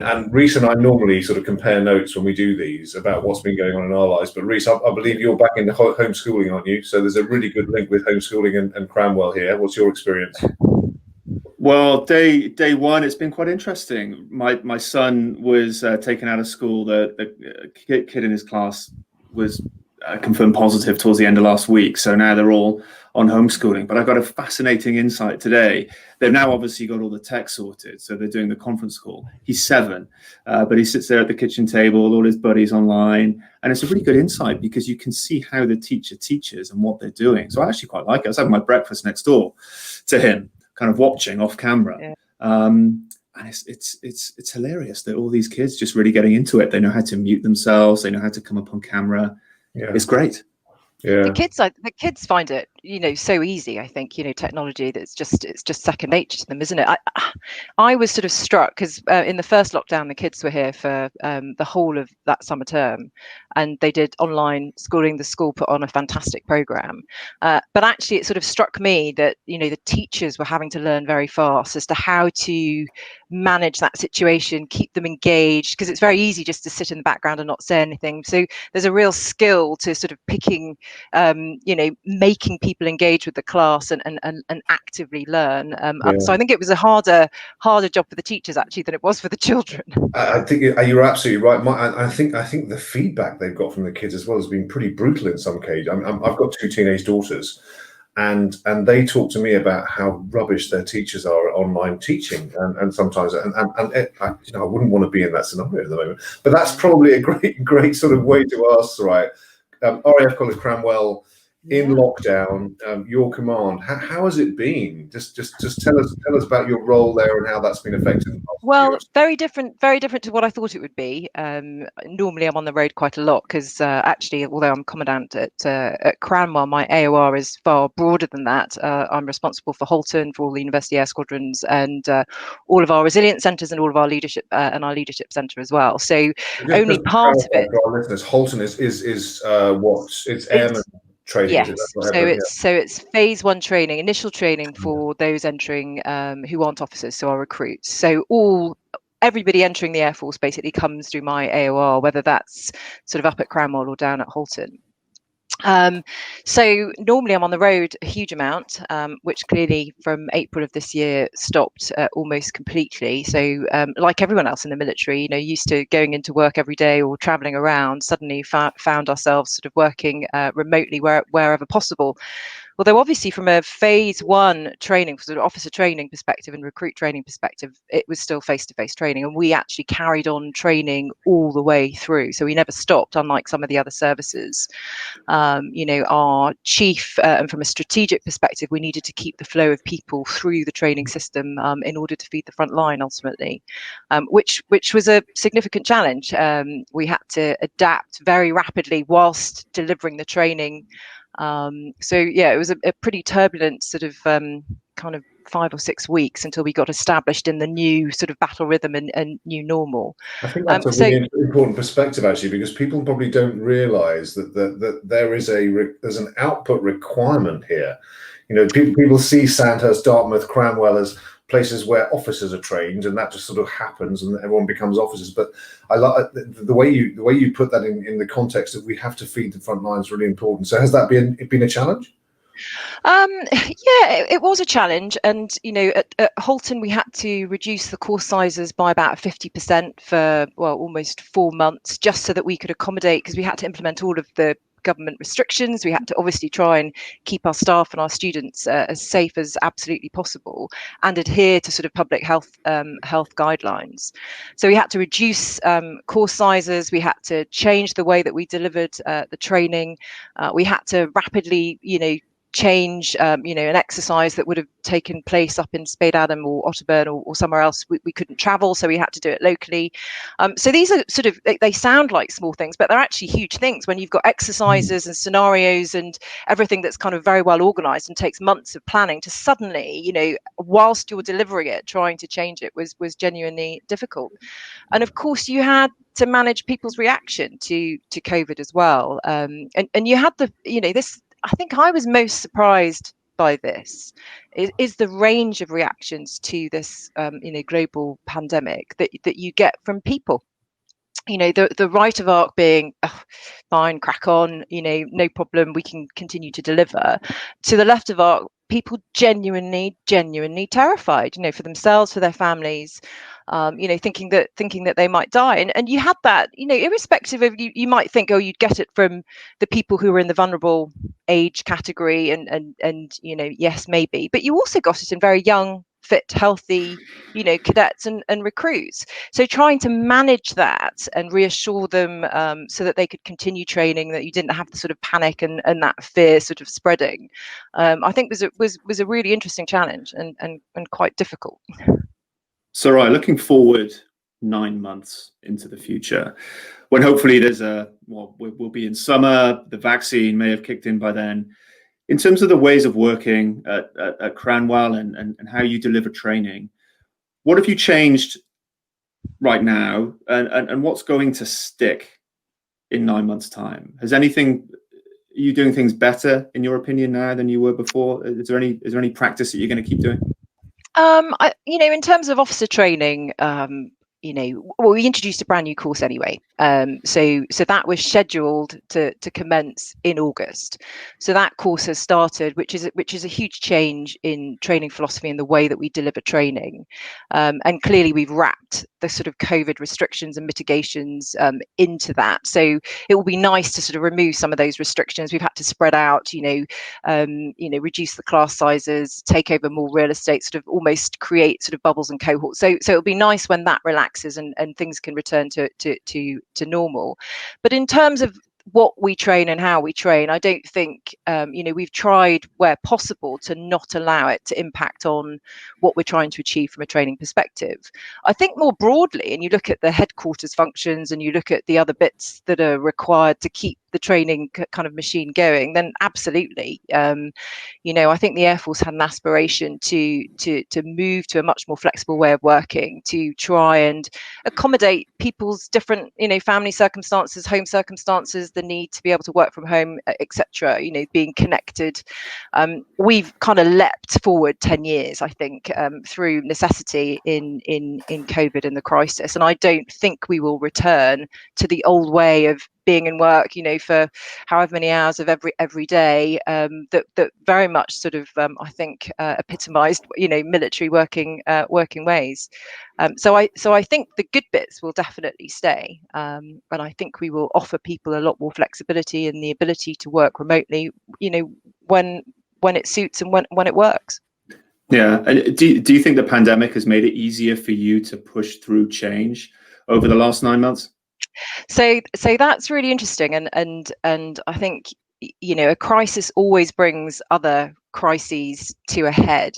And Rhys and I normally sort of compare notes when we do these about what's been going on in our lives. But Rhys, I believe you're back into homeschooling, aren't you? So there's a really good link with homeschooling and Cranwell here. What's your experience? Well, day one, it's been quite interesting. My son was taken out of school. The kid in his class was confirmed positive towards the end of last week. So now they're all on homeschooling. But I got a fascinating insight today. They've now obviously got all the tech sorted. So they're doing the conference call. He's 7, but he sits there at the kitchen table, all his buddies online. And it's a really good insight because you can see how the teacher teaches and what they're doing. So I actually quite like it. I was having my breakfast next door to him, kind of watching off camera. Yeah. And it's hilarious that all these kids just really getting into it. They know how to mute themselves. They know how to come up on camera. Yeah. It's great. Yeah. The kids find it, so easy. I think, technology, it's just second nature to them, isn't it? I was sort of struck because in the first lockdown, the kids were here for the whole of that summer term, and they did online schooling. The school put on a fantastic program, but actually it sort of struck me that, the teachers were having to learn very fast as to how to manage that situation, keep them engaged, because it's very easy just to sit in the background and not say anything. So there's a real skill to sort of picking, making people engage with the class and actively learn. So I think it was a harder job for the teachers actually than it was for the children. I think you're absolutely right. I think the feedback they've got from the kids as well has been pretty brutal in some cases. I've got 2 teenage daughters, and they talk to me about how rubbish their teachers are at online teaching, and sometimes I wouldn't want to be in that scenario at the moment. But that's probably a great sort of way to ask, right? RAF College Cranwell in lockdown, your command. How has it been? Just tell us about your role there and how that's been affected. Well, very different to what I thought it would be. Normally, I'm on the road quite a lot because actually, although I'm commandant at Cranwell, my AOR is far broader than that. I'm responsible for Halton, for all the university air squadrons, and all of our resilience centres and all of our leadership and our leadership centre as well. So only part of it. For our listeners, Halton is what? It's airman training. Yes, so it's phase 1 training, initial training for those entering who aren't officers, so our recruits. So everybody entering the Air Force basically comes through my AOR, whether that's sort of up at Cranwell or down at Halton. So normally I'm on the road a huge amount, which clearly from April of this year stopped almost completely. So like everyone else in the military, used to going into work every day or traveling around, suddenly found ourselves sort of working remotely wherever possible. Although obviously from a phase 1 training, sort of officer training perspective and recruit training perspective, it was still face-to-face training, and we actually carried on training all the way through. So we never stopped, unlike some of the other services. Our chief, and from a strategic perspective, we needed to keep the flow of people through the training system in order to feed the front line ultimately, which was a significant challenge. We had to adapt very rapidly whilst delivering the training. So yeah, it was a pretty turbulent sort of kind of 5 or 6 weeks until we got established in the new sort of battle rhythm and new normal. I think that's a really important perspective actually, because people probably don't realise that there's an output requirement here. People see Sandhurst, Dartmouth, Cranwell as places where officers are trained, and that just sort of happens, and everyone becomes officers. But I like the way you put that in the context that we have to feed the front lines. Really important. So has that been a challenge? Yeah, it was a challenge, and at Halton we had to reduce the course sizes by about 50% for almost 4 months, just so that we could accommodate, because we had to implement all of the government restrictions. We had to obviously try and keep our staff and our students as safe as absolutely possible, and adhere to sort of public health guidelines. So we had to reduce course sizes. We had to change the way that we delivered the training. We had to rapidly, change an exercise that would have taken place up in Spade Adam or Otterburn or somewhere else. We couldn't travel, so we had to do it locally. So these are sort of, they sound like small things, but they're actually huge things when you've got exercises and scenarios and everything that's kind of very well organized and takes months of planning to suddenly, whilst you're delivering it, trying to change it was genuinely difficult. And of course you had to manage people's reaction to COVID as well. And you had this, I think I was most surprised by this is the range of reactions to this global pandemic that you get from people. The right of arc being, oh, fine, crack on, no problem, we can continue to deliver. To the left of arc, people genuinely terrified, for themselves, for their families, thinking that they might die. And you had that, irrespective of, you might think, oh, you'd get it from the people who were in the vulnerable age category, and yes, maybe, but you also got it in very young, fit, healthy, cadets and recruits. So trying to manage that and reassure them, so that they could continue training, that you didn't have the sort of panic and that fear sort of spreading, I think was a really interesting challenge and quite difficult. So, right, looking forward 9 months into the future, when hopefully we'll be in summer, the vaccine may have kicked in by then. In terms of the ways of working at Cranwell and how you deliver training, what have you changed right now, and what's going to stick in 9 months' time? Are you doing things better, in your opinion, now than you were before? Is there any practice that you're going to keep doing? In terms of officer training, we introduced a brand new course anyway. So that was scheduled to commence in August. So that course has started, which is a huge change in training philosophy and the way that we deliver training. And clearly we've wrapped the sort of COVID restrictions and mitigations into that. So it will be nice to sort of remove some of those restrictions. We've had to spread out, reduce the class sizes, take over more real estate, sort of almost create sort of bubbles and cohorts. So it'll be nice when that relaxes and things can return to normal. But in terms of what we train and how we train, I don't think, we've tried where possible to not allow it to impact on what we're trying to achieve from a training perspective. I think more broadly, and you look at the headquarters functions and you look at the other bits that are required to keep the training kind of machine going, then absolutely. I think the Air Force had an aspiration to move to a much more flexible way of working, to try and accommodate people's different, family circumstances, home circumstances, the need to be able to work from home, etc. Being connected. We've kind of leapt forward 10 years, I think, through necessity in COVID and the crisis, and I don't think we will return to the old way of being in work, for however many hours of every day, that very much sort of, I think, epitomized, military working ways. So I think the good bits will definitely stay, and I think we will offer people a lot more flexibility and the ability to work remotely, when it suits and when it works. Yeah. And do you think the pandemic has made it easier for you to push through change over the last 9 months? So that's really interesting, and I think, a crisis always brings other crises to a head,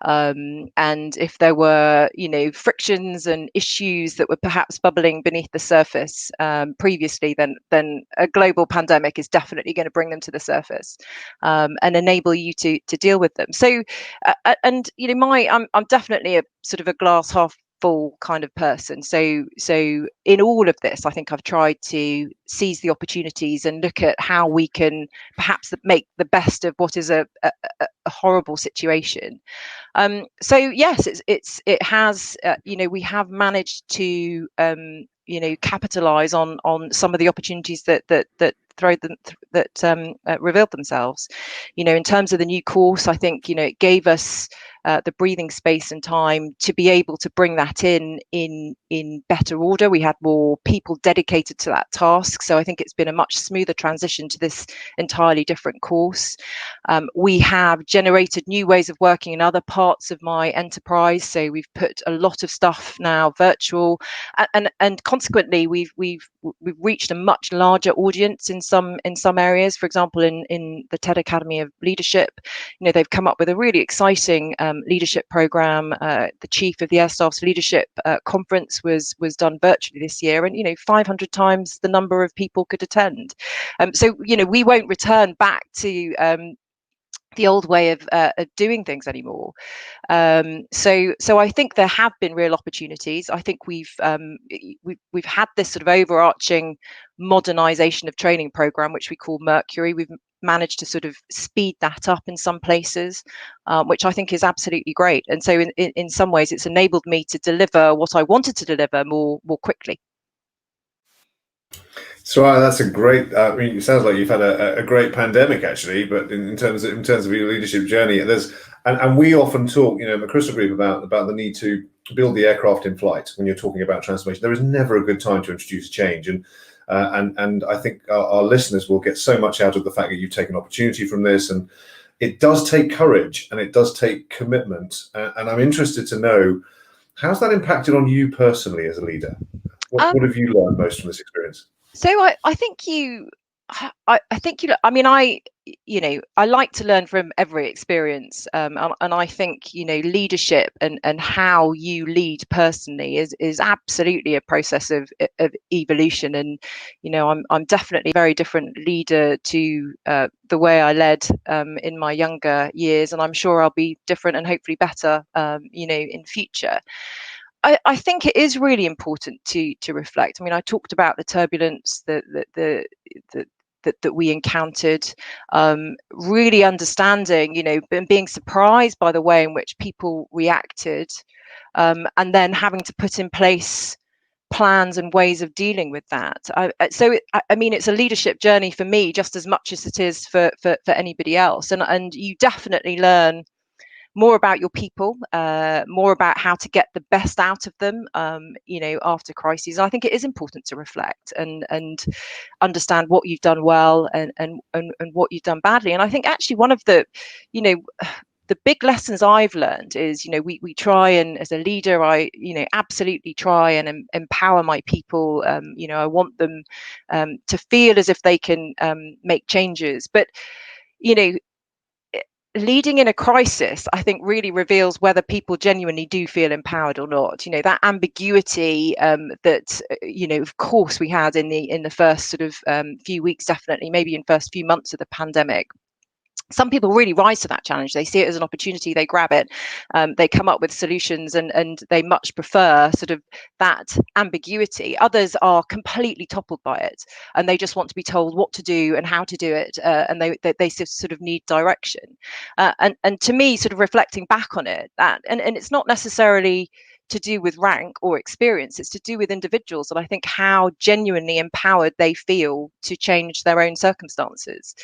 and if there were frictions and issues that were perhaps bubbling beneath the surface previously, then a global pandemic is definitely going to bring them to the surface, and enable you to deal with them. So I'm definitely a sort of a glass half full kind of person. So in all of this, I think I've tried to seize the opportunities and look at how we can perhaps make the best of what is a horrible situation. So yes, it has, we have managed to capitalize on some of the opportunities that revealed themselves. In terms of the new course, I think it gave us the breathing space and time to be able to bring that in better order. We had more people dedicated to that task, so I think it's been a much smoother transition to this entirely different course. We have generated new ways of working in other parts of my enterprise, so we've put a lot of stuff now virtual, and consequently we've reached a much larger audience in some areas. For example, in the TED Academy of Leadership, they've come up with a really exciting leadership program. The chief of the Air Staff's leadership conference was done virtually this year, and 500 times the number of people could attend. So we won't return back to the old way of doing things anymore. So I think there have been real opportunities. I think we've had this sort of overarching modernization of training program, which we call Mercury. We've managed to sort of speed that up in some places, which I think is absolutely great. And so in some ways, it's enabled me to deliver what I wanted to deliver more quickly. So that's a great. I mean, it sounds like you've had a great pandemic, actually. But in terms of your leadership journey, and we often talk, in the Crystal Group about the need to build the aircraft in flight. When you're talking about transformation, there is never a good time to introduce change, and I think our listeners will get so much out of the fact that you've taken opportunity from this, and it does take courage and it does take commitment. And I'm interested to know, how's that impacted on you personally as a leader? What have you learned most from this experience? So I think I think I mean, I like to learn from every experience, and I think leadership and how you lead personally is absolutely a process of evolution. And I'm definitely a very different leader to the way I led in my younger years, and I'm sure I'll be different and hopefully better in future. I think it is really important to reflect. I mean, I talked about the turbulence that we encountered, really understanding, and being surprised by the way in which people reacted, and then having to put in place plans and ways of dealing with that. I mean, it's a leadership journey for me just as much as it is for anybody else, and you definitely learn more about your people, more about how to get the best out of them, after crises. I think it is important to reflect and understand what you've done well and what you've done badly. And I think actually one of the big lessons I've learned is, we try, and as a leader, I, absolutely try and empower my people. I want them to feel as if they can make changes. But, leading in a crisis, I think, really reveals whether people genuinely do feel empowered or not. That ambiguity that of course we had in the first sort of few weeks, definitely maybe in first few months of the pandemic. Some people really rise to that challenge. They see it as an opportunity, they grab it, they come up with solutions, and they much prefer sort of that ambiguity. Others are completely toppled by it, and they just want to be told what to do and how to do it, and they sort of need direction. And to me, sort of reflecting back on it, and it's not necessarily to do with rank or experience, it's to do with individuals, and I think how genuinely empowered they feel to change their own circumstances.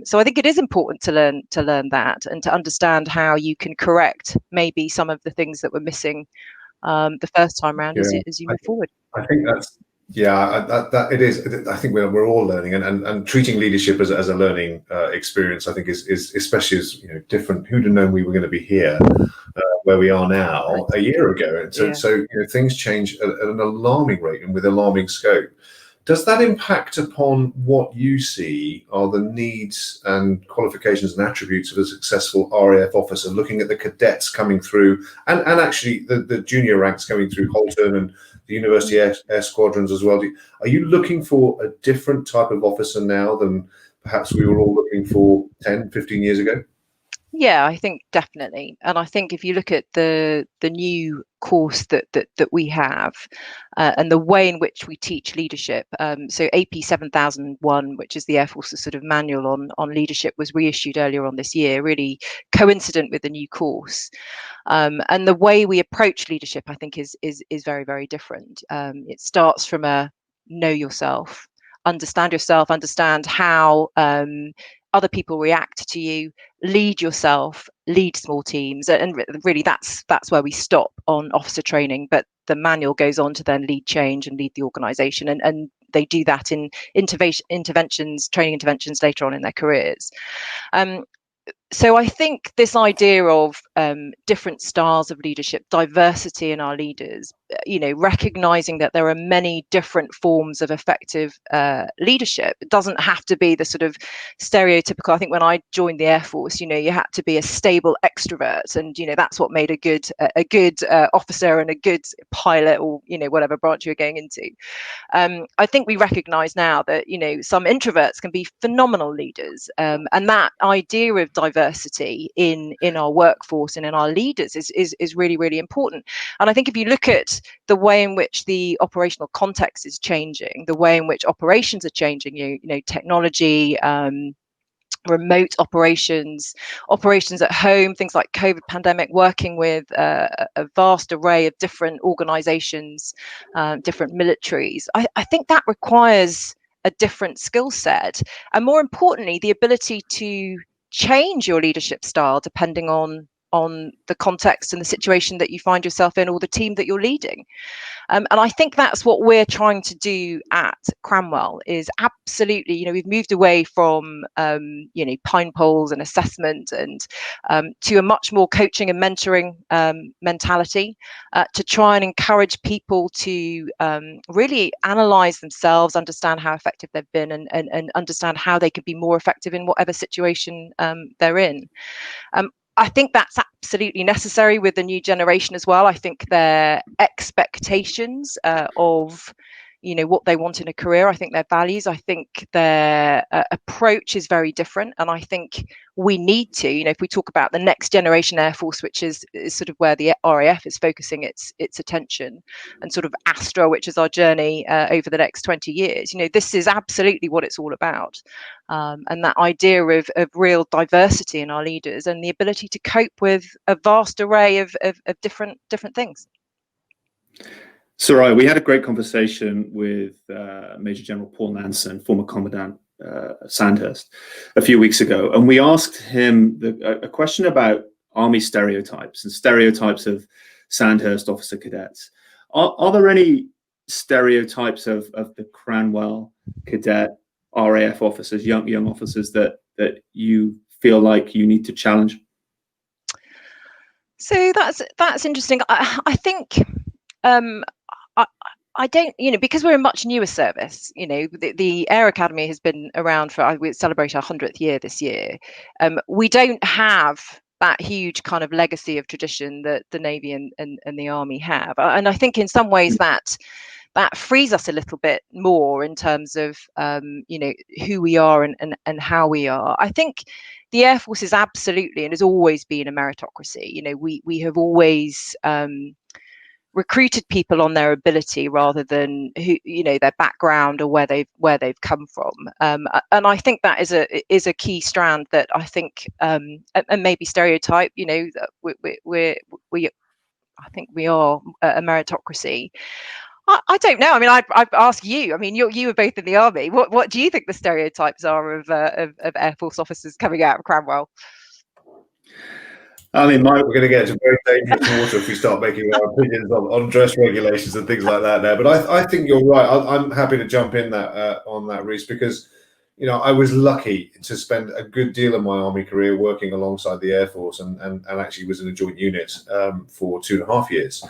So I think it is important to learn that, and to understand how you can correct maybe some of the things that were missing the first time around, as you move forward. I think that's that it is. I think we're all learning, and treating leadership as a learning experience, I think is especially as different. Who'd have known we were going to be here where we are now a year ago? And so things change at an alarming rate and with alarming scope. Does that impact upon what you see are the needs and qualifications and attributes of a successful RAF officer, looking at the cadets coming through and actually the junior ranks coming through Holton and the University Air Squadrons as well? Are you looking for a different type of officer now than perhaps we were all looking for 10, 15 years ago? Yeah, I think definitely. And I think if you look at the new course that we have, and the way in which we teach leadership, so AP 7001, which is the Air Force's sort of manual on leadership, was reissued earlier on this year, really coincident with the new course. And the way we approach leadership, I think, is very, very different. It starts from a know yourself, understand how other people react to you, lead yourself, lead small teams, and really that's where we stop on officer training. But the manual goes on to then lead change and lead the organisation, and they do that in training interventions later on in their careers. So I think this idea of different styles of leadership, diversity in our leaders, recognizing that there are many different forms of effective leadership. It doesn't have to be the sort of stereotypical. I think when I joined the Air Force, you had to be a stable extrovert, and that's what made a good officer and a good pilot, or whatever branch you're going into. I think we recognize now that some introverts can be phenomenal leaders, and that idea of diversity in our workforce and in our leaders is really, really important. And I think if you look at the way in which the operational context is changing, the way in which operations are changing, technology, remote operations at home, things like COVID pandemic, working with a vast array of different organizations, different militaries. I think that requires a different skill set, and more importantly, the ability to change your leadership style depending on the context and the situation that you find yourself in, or the team that you're leading. And I think that's what we're trying to do at Cranwell, is absolutely, we've moved away from, pine poles and assessment, and to a much more coaching and mentoring mentality, to try and encourage people to really analyze themselves, understand how effective they've been, and understand how they could be more effective in whatever situation they're in. I think that's absolutely necessary with the new generation as well. I think their expectations of, what they want in a career, I think their values, I think their approach is very different. And I think we need to, if we talk about the next generation Air Force, which is sort of where the RAF is focusing its attention, and sort of Astra, which is our journey over the next 20 years, this is absolutely what it's all about. And that idea of real diversity in our leaders, and the ability to cope with a vast array of different things. Suraya, we had a great conversation with Major General Paul Nansen, former Commandant Sandhurst, a few weeks ago, and we asked him a question about Army stereotypes and stereotypes of Sandhurst officer cadets. Are there any stereotypes of the Cranwell cadet RAF officers, young officers, that you feel like you need to challenge? So that's interesting. I think I don't, because we're a much newer service. The Air Academy has been around we celebrate our 100th year this year. We don't have that huge kind of legacy of tradition that the Navy and the Army have, and I think in some ways that frees us a little bit more in terms of who we are and how we are. I think the Air Force is absolutely, and has always been, a meritocracy. We have always recruited people on their ability rather than their background or where they've come from. And I think that is a key strand that I think, and maybe stereotype. I think we are a meritocracy. I don't know. I mean, I'd ask you. I mean, you were both in the Army. What do you think the stereotypes are of Air Force officers coming out of Cranwell? I mean, we're going to get into very dangerous water if we start making our opinions on dress regulations and things like that now. But I think you're right. I'm happy to jump in on that, Rhys, because I was lucky to spend a good deal of my Army career working alongside the Air Force, and actually was in a joint unit for 2.5 years.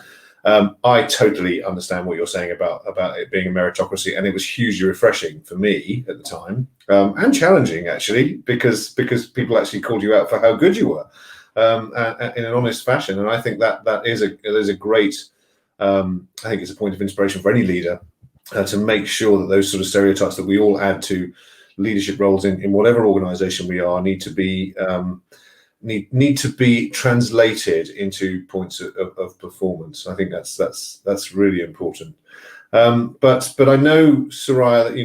I totally understand what you're saying about it being a meritocracy, and it was hugely refreshing for me at the time, and challenging actually, because people actually called you out for how good you were. In an honest fashion, and I think that is a great. I think it's a point of inspiration for any leader to make sure that those sort of stereotypes that we all add to leadership roles in whatever organisation we are need to be translated into points of performance. I think that's really important. But I know, Suraya, that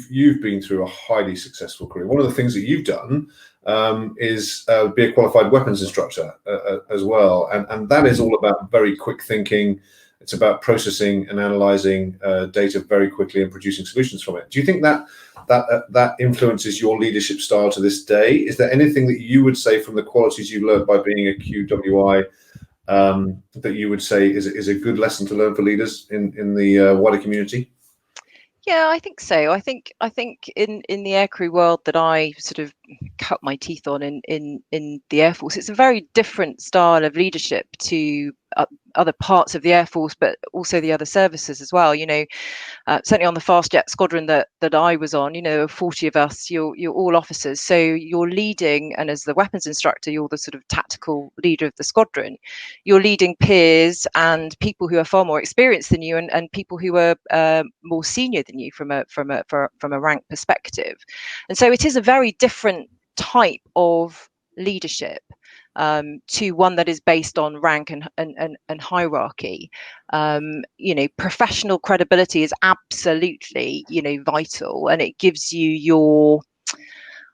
you've been through a highly successful career. One of the things that you've done is be a qualified weapons instructor as well, and that is all about very quick thinking. It's about processing and analysing data very quickly and producing solutions from it. Do you think that influences your leadership style to this day? Is there anything that you would say from the qualities you learned by being a QWI that you would say is a good lesson to learn for leaders in the wider community? Yeah, I think so. I think in the aircrew world that I sort of cut my teeth on in the Air Force, it's a very different style of leadership to other parts of the Air Force, but also the other services as well. Certainly on the fast jet squadron that I was on, 40 of us, you're all officers, so you're leading, and as the weapons instructor, you're the sort of tactical leader of the squadron. You're leading peers and people who are far more experienced than you, and people who are more senior than you from a rank perspective. And so it is a very different type of leadership to one that is based on rank and hierarchy. Professional credibility is absolutely, vital, and it gives you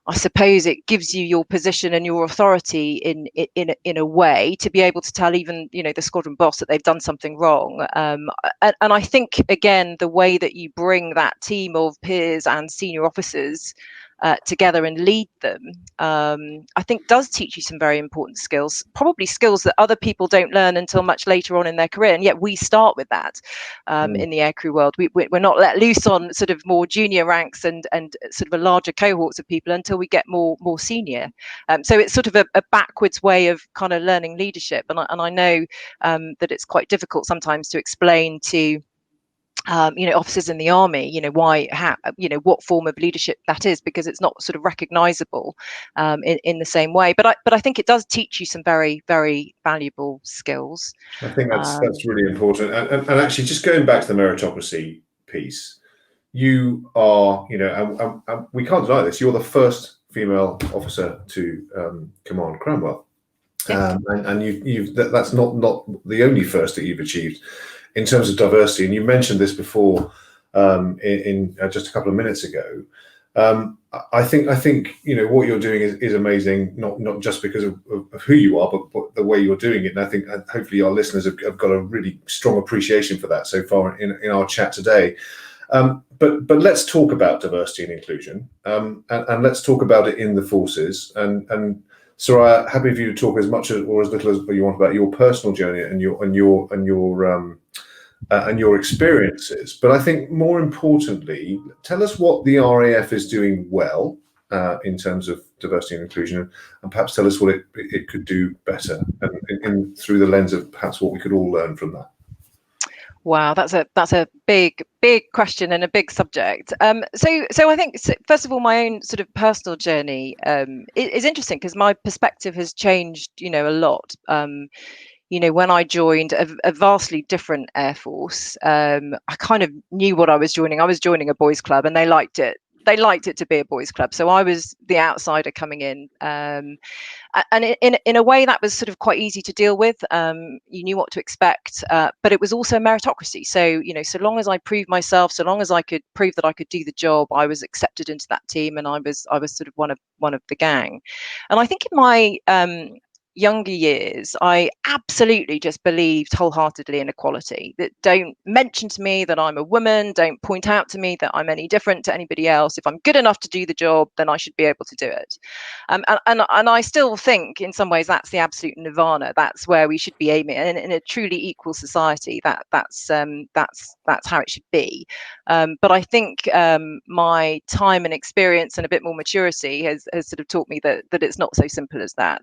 I suppose it gives you your position and your authority in a way to be able to tell even, you know, the squadron boss that they've done something wrong. And I think, again, the way that you bring that team of peers and senior officers together and lead them, I think does teach you some very important skills, probably skills that other people don't learn until much later on in their career. And yet we start with that in the aircrew world. We're not let loose on sort of more junior ranks and sort of a larger cohorts of people until we get more senior. So it's sort of a backwards way of kind of learning leadership. And I know that it's quite difficult sometimes to explain to you know, officers in the army, you know, you know, what form of leadership that is, because it's not sort of recognizable in the same way. But I think it does teach you some very, very valuable skills. I think that's really important. And actually, just going back to the meritocracy piece, you are, you know, and we can't deny this, you're the first female officer to command Cranwell. And that's not the only first that you've achieved in terms of diversity. And you mentioned this before in just a couple of minutes ago. I think you know what you're doing is amazing, not just because of who you are, but the way you're doing it. And I think hopefully our listeners have got a really strong appreciation for that so far in our chat today. But let's talk about diversity and inclusion, and let's talk about it in the forces. And Suraya, happy for you to talk as much or as little as you want about your personal journey and your experiences. But I think more importantly, tell us what the RAF is doing well in terms of diversity and inclusion, and perhaps tell us what it could do better, and through the lens of perhaps what we could all learn from that. Wow, that's a big question and a big subject. So I think, first of all, my own sort of personal journey is interesting because my perspective has changed, you know, a lot. You know, when I joined a vastly different Air Force, I kind of knew what I was joining. I was joining a boys' club, and they liked it. They liked it to be a boys' club, so I was the outsider coming in. And in a way that was sort of quite easy to deal with. You knew what to expect, but it was also meritocracy. So, you know, so long as I proved myself, so long as I could prove that I could do the job, I was accepted into that team, and I was sort of one of the gang. And I think in my younger years, I absolutely just believed wholeheartedly in equality. That don't mention to me that I'm a woman, don't point out to me that I'm any different to anybody else. If I'm good enough to do the job, then I should be able to do it. And I still think in some ways that's the absolute nirvana. That's where we should be aiming. And in a truly equal society, that's how it should be. But I think my time and experience and a bit more maturity has sort of taught me that it's not so simple as that.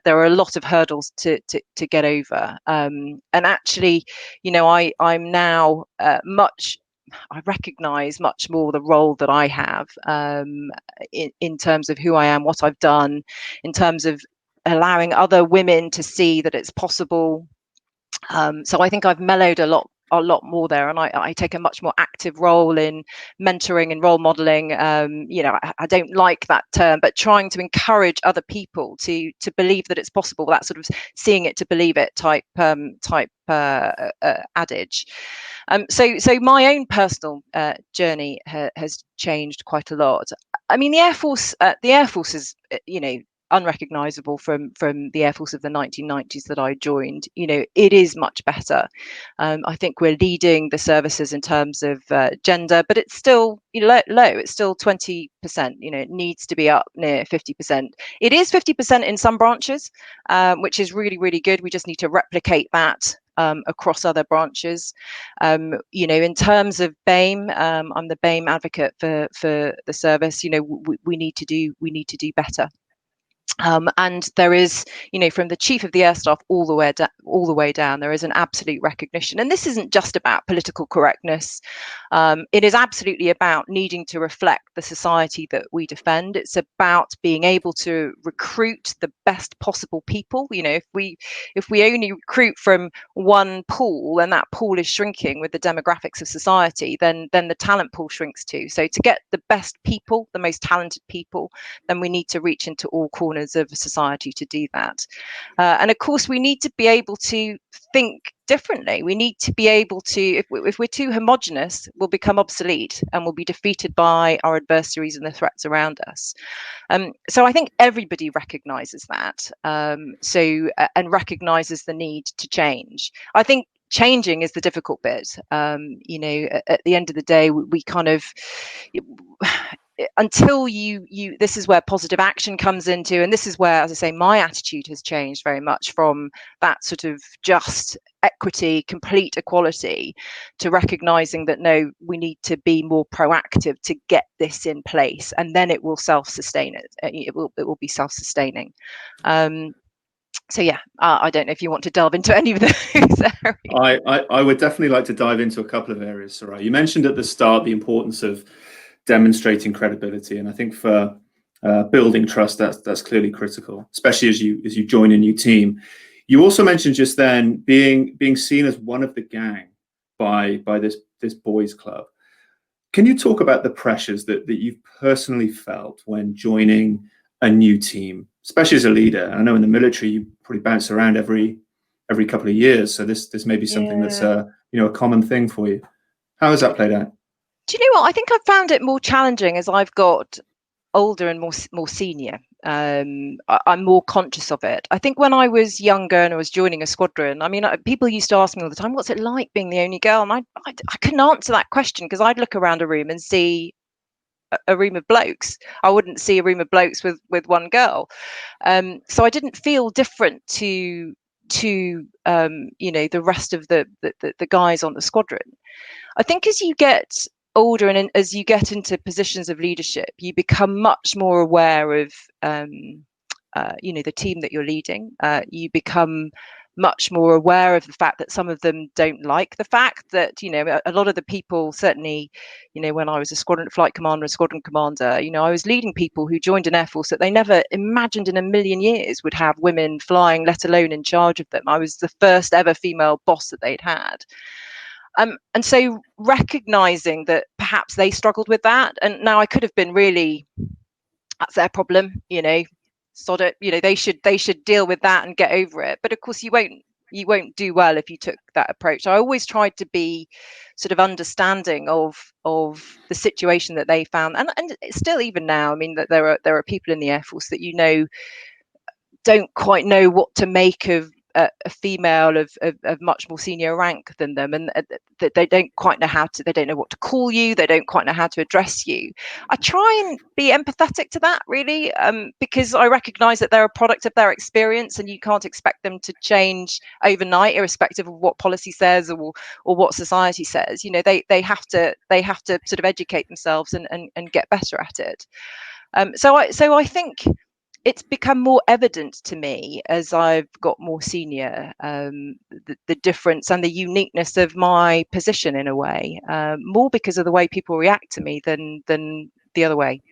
There are a lot of hurdles to get over, and actually, you know, I'm now I recognise much more the role that I have in terms of who I am, what I've done, in terms of allowing other women to see that it's possible. So I think I've mellowed a lot more there, and I take a much more active role in mentoring and role modeling. You know, I don't like that term, but trying to encourage other people to believe that it's possible. That sort of seeing it to believe it type adage. So my own personal journey has changed quite a lot. I mean, the Air Force is, you know, unrecognizable from the Air Force of the 1990s that I joined. You know, it is much better. I think we're leading the services in terms of gender, but it's still, you know, low. It's still 20%. You know, it needs to be up near 50%. It is 50% in some branches, which is really, really good. We just need to replicate that across other branches. You know, in terms of BAME, I'm the BAME advocate for the service. You know, we need to do better. And there is, you know, from the chief of the air staff all the way down, there is an absolute recognition. And this isn't just about political correctness. It is absolutely about needing to reflect the society that we defend. It's about being able to recruit the best possible people. You know, if we only recruit from one pool and that pool is shrinking with the demographics of society, then the talent pool shrinks too. So to get the best people, the most talented people, then we need to reach into all corners members of society to do that. And of course, we need to be able to think differently. We need to be able to, if we're too homogenous, we'll become obsolete and we'll be defeated by our adversaries and the threats around us. So I think everybody recognises that. And recognises the need to change. I think changing is the difficult bit. At the end of the day, we kind of, until you this is where positive action comes into, and this is where, as I say, my attitude has changed very much from that sort of just equity, complete equality, to recognizing that no, we need to be more proactive to get this in place, and then it will self-sustain. It will be self-sustaining. So yeah, I don't know if you want to delve into any of those areas. I would definitely like to dive into a couple of areas, Suraya. You mentioned at the start the importance of demonstrating credibility, and I think for building trust, that's clearly critical, especially as you join a new team. You also mentioned just then being seen as one of the gang by this boys' club. Can you talk about the pressures that you've personally felt when joining a new team, especially as a leader? I know in the military you probably bounce around every couple of years, so this may be something that's a common thing for you. How has that played out? Do you know what? I think I've found it more challenging as I've got older and more senior. I'm more conscious of it. I think when I was younger and I was joining a squadron, I mean, people used to ask me all the time, what's it like being the only girl? And I couldn't answer that question, because I'd look around a room and see a room of blokes. I wouldn't see a room of blokes with one girl. So I didn't feel different to the rest of the guys on the squadron. I think as you get older and as you get into positions of leadership, you become much more aware of the team that you're leading. You become much more aware of the fact that some of them don't like the fact that a lot of the people, certainly when I was a squadron flight commander, a squadron commander, I was leading people who joined an air force that they never imagined in a million years would have women flying, let alone in charge of them. I was the first ever female boss that they'd had. And so recognizing that perhaps they struggled with that, and now I could have been really, that's their problem, sod it, they should deal with that and get over it. But of course you won't do well if you took that approach. I always tried to be sort of understanding of the situation that they found, and still even now, I mean, that there are people in the Air Force that don't quite know what to make of a female of much more senior rank than them, and they don't quite know they don't know what to call you, they don't quite know how to address you. I try and be empathetic to that, really, because I recognize that they're a product of their experience, and you can't expect them to change overnight, irrespective of what policy says or what society says. They have to sort of educate themselves and get better at it. So I think it's become more evident to me as I've got more senior, the difference and the uniqueness of my position in a way, more because of the way people react to me than the other way.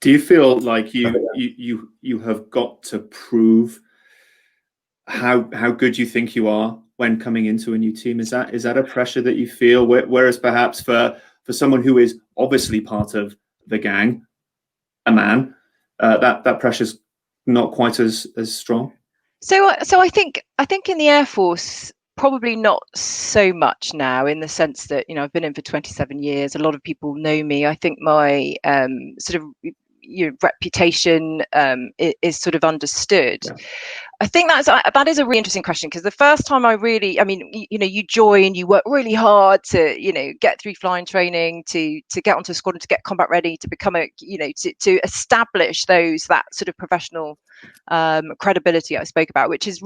Do you feel like you have got to prove how good you think you are when coming into a new team? Is that a pressure that you feel? Whereas perhaps for someone who is obviously part of the gang, a man, that pressure's not quite as strong. So I think in the Air Force, probably not so much now, in the sense that I've been in for 27 years. A lot of people know me. I think my sort of reputation is sort of understood. Yeah. I think that is a really interesting question, because the first time you join, you work really hard to get through flying training, to get onto a squadron, to get combat ready, to become to establish that sort of professional credibility I spoke about, which has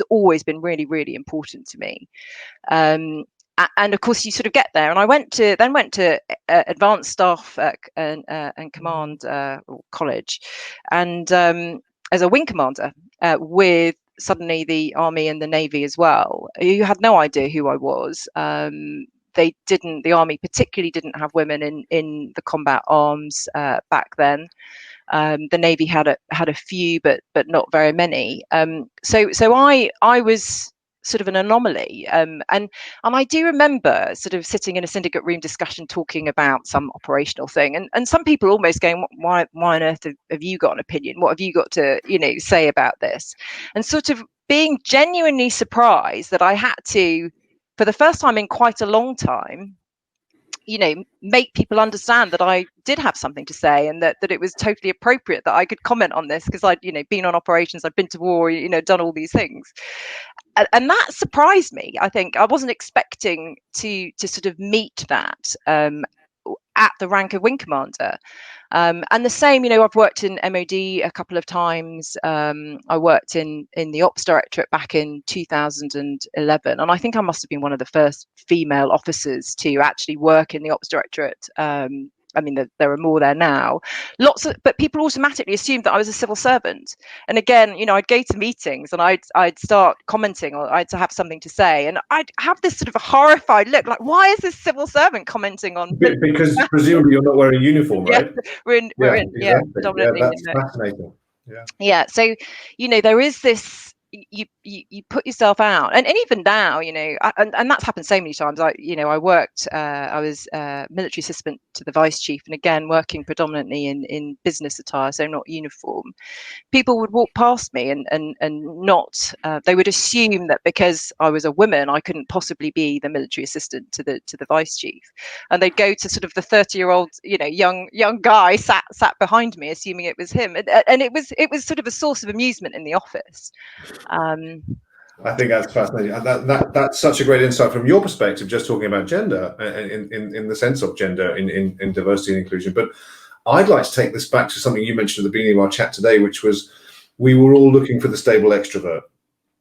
always been really, really important to me. And of course you sort of get there, and I went to advanced staff and command college, and as a wing commander with suddenly the Army and the Navy as well, who had no idea who I was. The Army particularly didn't have women in the combat arms back then. The Navy had a few, but not very many. So I was sort of an anomaly. And I do remember sort of sitting in a syndicate room discussion talking about some operational thing, and some people almost going, why on earth have you got an opinion? What have you got to, say about this? And sort of being genuinely surprised that I had to, for the first time in quite a long time, make people understand that I did have something to say, and that it was totally appropriate that I could comment on this, because I'd, been on operations, I'd been to war, done all these things. And that surprised me. I think I wasn't expecting to sort of meet that at the rank of wing commander. And the same, I've worked in MOD a couple of times. I worked in the ops directorate back in 2011, and I think I must have been one of the first female officers to actually work in the ops directorate. I mean, there are more there now. But people automatically assumed that I was a civil servant. And again, I'd go to meetings and I'd start commenting, or I'd have something to say, and I'd have this sort of a horrified look, like, why is this civil servant commenting on? Because presumably you're not wearing a uniform, right? We're in, exactly. predominantly. That's fascinating. Yeah. So, there is this. You put yourself out, and even now, and that's happened so many times. I worked, I was military assistant to the vice chief, and again working predominantly in business attire, so not uniform. People would walk past me and not, they would assume that because I was a woman, I couldn't possibly be the military assistant to the vice chief, and they'd go to sort of the 30-year-old, young guy sat behind me, assuming it was him, and it was sort of a source of amusement in the office. I think that's fascinating, and that's such a great insight from your perspective, just talking about gender in the sense of gender in diversity and inclusion. But I'd like to take this back to something you mentioned at the beginning of our chat today, which was we were all looking for the stable extrovert.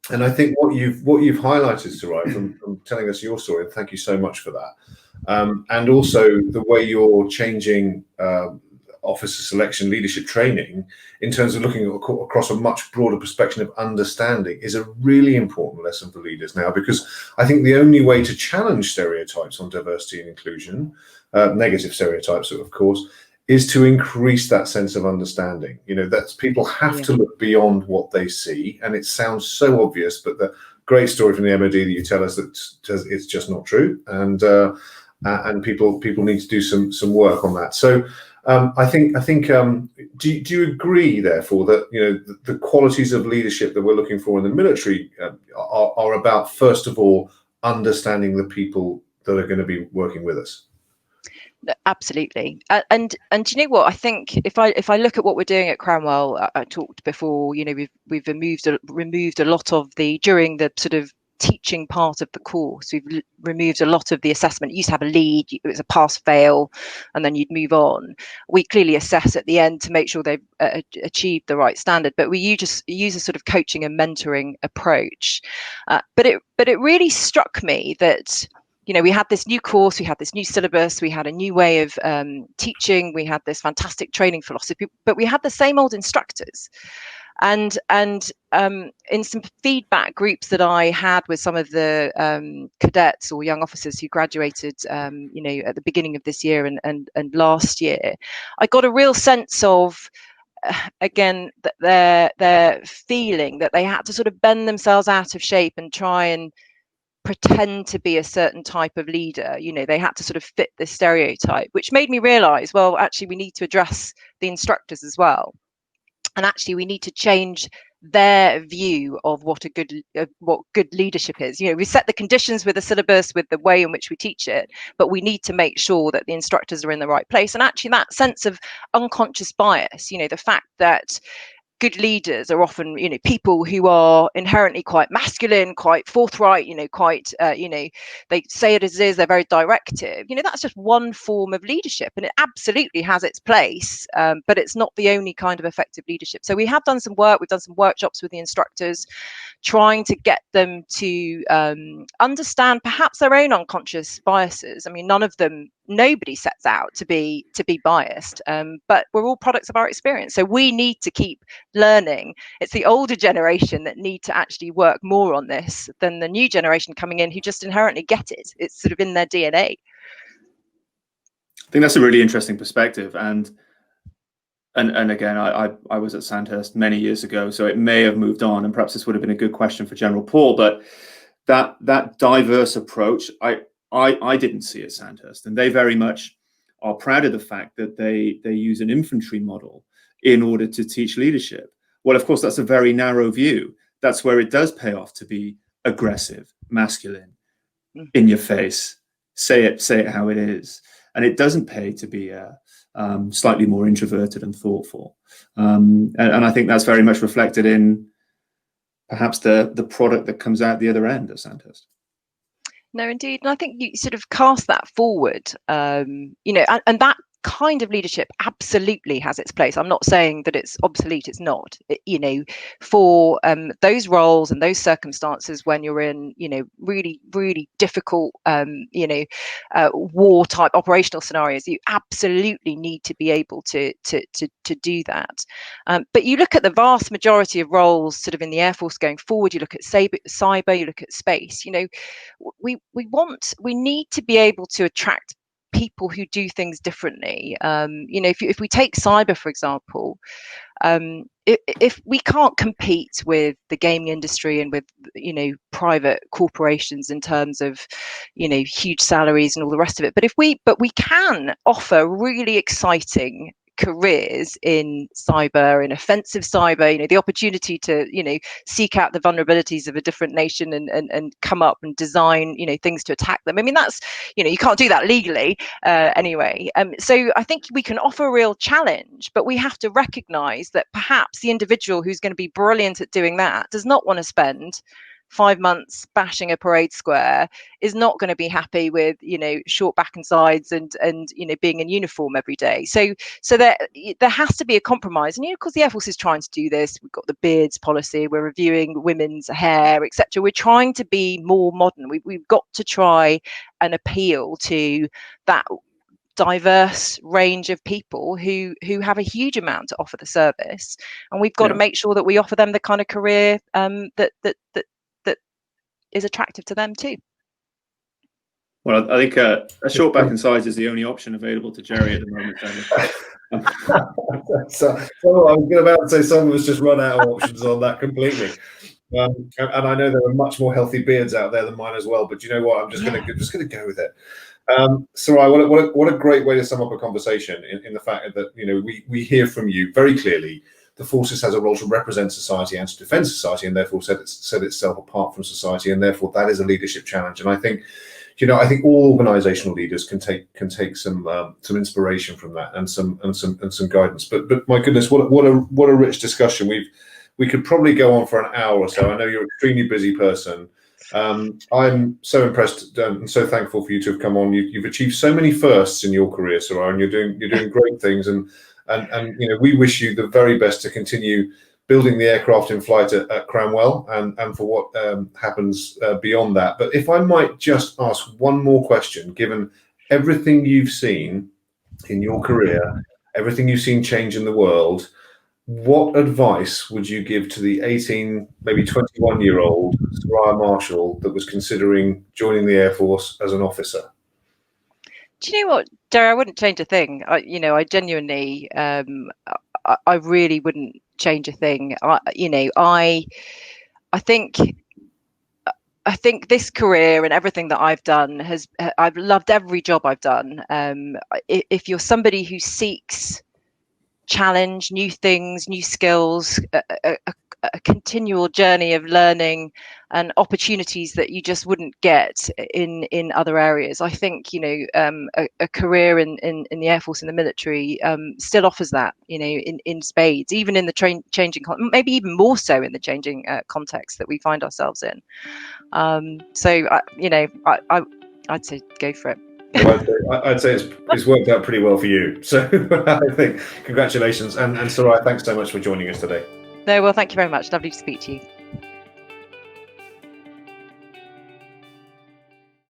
And I think what you've highlighted, Suraya, from telling us your story, and thank you so much for that, and also the way you're changing officer selection, leadership training, in terms of looking across a much broader perspective of understanding, is a really important lesson for leaders now, because I think the only way to challenge stereotypes on diversity and inclusion, negative stereotypes, of course, is to increase that sense of understanding. That people have to look beyond what they see, and it sounds so obvious, but the great story from the MOD that you tell us that it's just not true, and people need to do some work on that. So I think do you agree, therefore, that the qualities of leadership that we're looking for in the military are about, first of all, understanding the people that are going to be working with us? Absolutely. And you know what, I think if I look at what we're doing at Cranwell, I talked before, we've removed a lot of during the sort of teaching part of the course, we've removed a lot of the assessment. It used to have a lead, it was a pass fail, and then you'd move on. We clearly assess at the end to make sure they've achieved the right standard, but we just use a sort of coaching and mentoring approach. But it really struck me that we had this new course, we had this new syllabus, we had a new way of teaching, we had this fantastic training philosophy, but we had the same old instructors. And in some feedback groups that I had with some of the cadets or young officers who graduated, at the beginning of this year and last year, I got a real sense of, again, that their feeling that they had to sort of bend themselves out of shape and try and pretend to be a certain type of leader. They had to sort of fit this stereotype, which made me realize, well, actually we need to address the instructors as well, and actually we need to change their view of what good leadership is. We set the conditions with the syllabus, with the way in which we teach it, but we need to make sure that the instructors are in the right place. And actually that sense of unconscious bias, the fact that good leaders are often, people who are inherently quite masculine, quite forthright, quite, they say it as it is, they're very directive. That's just one form of leadership, and it absolutely has its place, but it's not the only kind of effective leadership. So we have done some work, we've done some workshops with the instructors, trying to get them to understand perhaps their own unconscious biases. I mean, nobody sets out to be biased, but we're all products of our experience. So we need to keep learning. It's the older generation that need to actually work more on this than the new generation coming in who just inherently get it. It's sort of in their DNA. I think that's a really interesting perspective. And again, I was at Sandhurst many years ago, so it may have moved on, and perhaps this would have been a good question for General Paul. But that diverse approach, I didn't see at Sandhurst, and they very much are proud of the fact that they use an infantry model in order to teach leadership. Well, of course, that's a very narrow view. That's where it does pay off to be aggressive, masculine, in your face, say it how it is, and it doesn't pay to be slightly more introverted and thoughtful. And I think that's very much reflected in perhaps the product that comes out the other end at Sandhurst. No, indeed. And I think you sort of cast that forward, you know, and that kind of leadership absolutely has its place. I'm not saying that it's obsolete. It's not. You know, for those roles and those circumstances when you're in, you know, really, really difficult, you know, war type operational scenarios, you absolutely need to be able to do that. But you look at the vast majority of roles sort of in the Air Force going forward. You look at cyber, you look at space. You know, we need to be able to attract people who do things differently. You know, if we take cyber, for example, if we can't compete with the gaming industry and with, you know, private corporations in terms of, you know, huge salaries and all the rest of it, but we can offer really exciting careers in cyber, in offensive cyber, you know, the opportunity to, you know, seek out the vulnerabilities of a different nation and come up and design, you know, things to attack them. I mean, that's, you know, you can't do that legally anyway. So I think we can offer a real challenge, but we have to recognize that perhaps the individual who's going to be brilliant at doing that does not want to spend 5 months bashing a parade square, is not going to be happy with, you know, short back and sides and you know, being in uniform every day. So there has to be a compromise. And, you know, of course the Air Force is trying to do this. We've got the beards policy, we're reviewing women's hair, etc. We're trying to be more modern. We've got to try and appeal to that diverse range of people who have a huge amount to offer the service, and we've got to make sure that we offer them the kind of career that is attractive to them too. Well, I think a short back and sides is the only option available to Gerry at the moment. So I was about to say some of us just run out of options on that completely. And I know there are much more healthy beards out there than mine as well. But you know what? I'm just going to go with it. Suraya, what a great way to sum up a conversation in the fact that, you know, we hear from you very clearly. The forces has a role to represent society and to defend society, and therefore set itself apart from society, and therefore that is a leadership challenge. And I think, you know, I think all organizational leaders can take some inspiration from that and some guidance. But my goodness, what a rich discussion. We could probably go on for an hour or so. I know you're an extremely busy person. I'm so impressed and so thankful for you to have come on. You've achieved so many firsts in your career, Suraya, and you're doing great things. And you know, we wish you the very best to continue building the aircraft in flight at Cranwell and for what happens beyond that. But if I might just ask one more question, given everything you've seen in your career, everything you've seen change in the world, what advice would you give to the 18, maybe 21-year-old Suraya Marshall that was considering joining the Air Force as an officer? Do you know what, Gerry? I wouldn't change a thing. I genuinely, I really wouldn't change a thing. I think this career and everything that I've done I've loved every job I've done. If you're somebody who seeks challenge, new things, new skills, a continual journey of learning and opportunities that you just wouldn't get in other areas, I think, you know, a career in the Air Force, in the military, still offers that, you know, in spades, even in the changing, maybe even more so in the changing context that we find ourselves in. I'd say go for it. Well, I'd say it's worked out pretty well for you. So I think congratulations. And Suraya, thanks so much for joining us today. No, well, thank you very much. Lovely to speak to you.